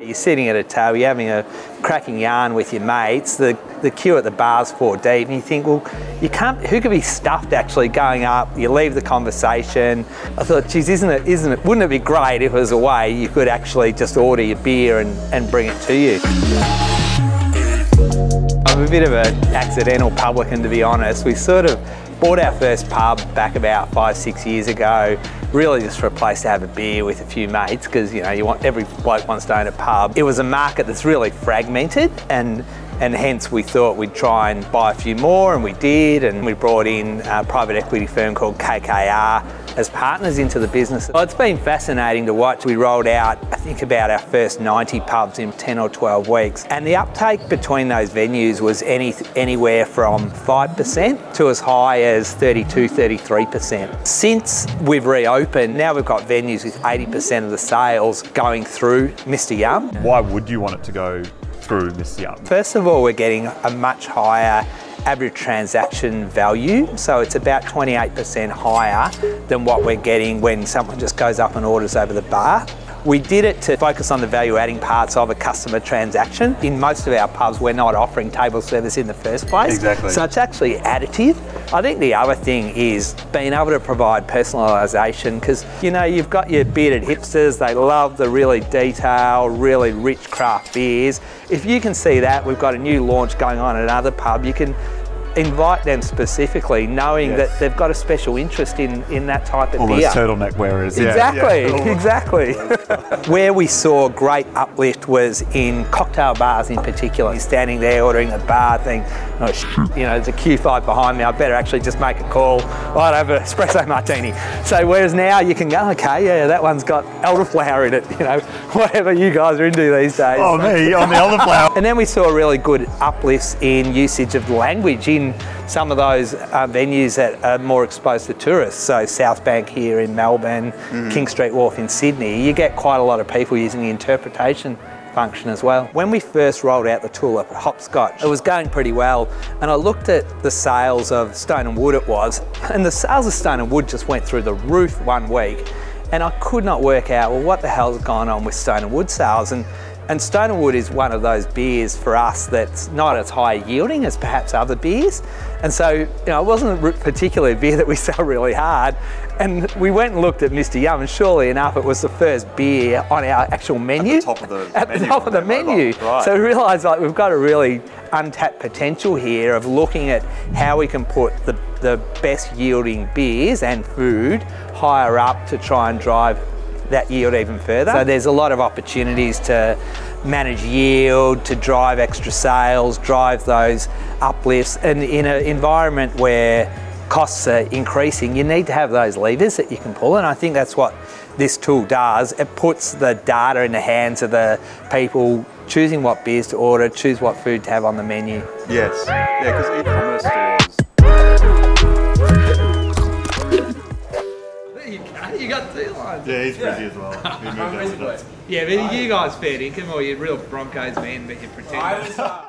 You're sitting at a table, you're having a cracking yarn with your mates, the queue at the bar's 4 deep, and you think, well, you can't, who could be stuffed actually going up? You leave the conversation. I thought, geez, wouldn't it be great if it was a way you could actually just order your beer and bring it to you? I'm a bit of an accidental publican, to be honest. We sort of bought our first pub back about 5-6 years ago, really just for a place to have a beer with a few mates, because every bloke wants to own a pub. It was a market that's really fragmented, and hence we thought we'd try and buy a few more, and we did, and we brought in a private equity firm called KKR as partners into the business. Well, it's been fascinating to watch. We rolled out, I think, about our first 90 pubs in 10 or 12 weeks, and the uptake between those venues was anywhere from 5% to as high as 32-33%. Since we've reopened, now we've got venues with 80% of the sales going through Mr. Yum. Why would you want it to go through Mr. Yum? First of all, we're getting a much higher average transaction value, so it's about 28% higher than what we're getting when someone just goes up and orders over the bar. We did it to focus on the value-adding parts of a customer transaction. In most of our pubs, we're not offering table service in the first place. Exactly. So it's actually additive. I think the other thing is being able to provide personalisation, because you've got your bearded hipsters, they love the really detailed, really rich craft beers. If you can see that, we've got a new launch going on at another pub, you can invite them specifically, knowing that they've got a special interest in that type of beer. All those turtleneck wearers. Exactly. Where we saw great uplift was in cocktail bars in particular. You're standing there ordering a bar, think, oh shit, there's a Q5 behind me, I better actually just make a call. I'd have an espresso martini. So whereas now you can go, okay, yeah, that one's got Elderflower in it, whatever you guys are into these days. Oh, me, on the Elderflower. And then we saw really good uplifts in usage of language in some of those venues that are more exposed to tourists. So South Bank here in Melbourne, King Street Wharf in Sydney, you get quite a lot of people using the interpretation function as well. When we first rolled out the tool at Hopscotch, it was going pretty well, and I looked at the sales of Stone and Wood and the sales of Stone and Wood just went through the roof 1 week, and I could not work out, well, what the hell's gone on with Stone and Wood sales? And Stone and Wood is one of those beers for us that's not as high yielding as perhaps other beers. And so, it wasn't particularly a beer that we sell really hard. And we went and looked at Mr. Yum, and surely enough, it was the first beer on our actual menu. At the top of the menu. Right. So we realised we've got a really untapped potential here of looking at how we can put the best yielding beers and food higher up to try and drive that yield even further. So there's a lot of opportunities to manage yield, to drive extra sales, drive those uplifts, and in an environment where costs are increasing, you need to have those levers that you can pull, and I think that's what this tool does. It puts the data in the hands of the people choosing what beers to order, choose what food to have on the menu. Yes, yeah, because e-commerce stores. You got 2 lines. Yeah, he's busy as well. Yeah, but you guys fair income, or you're real Broncos men, but you pretend.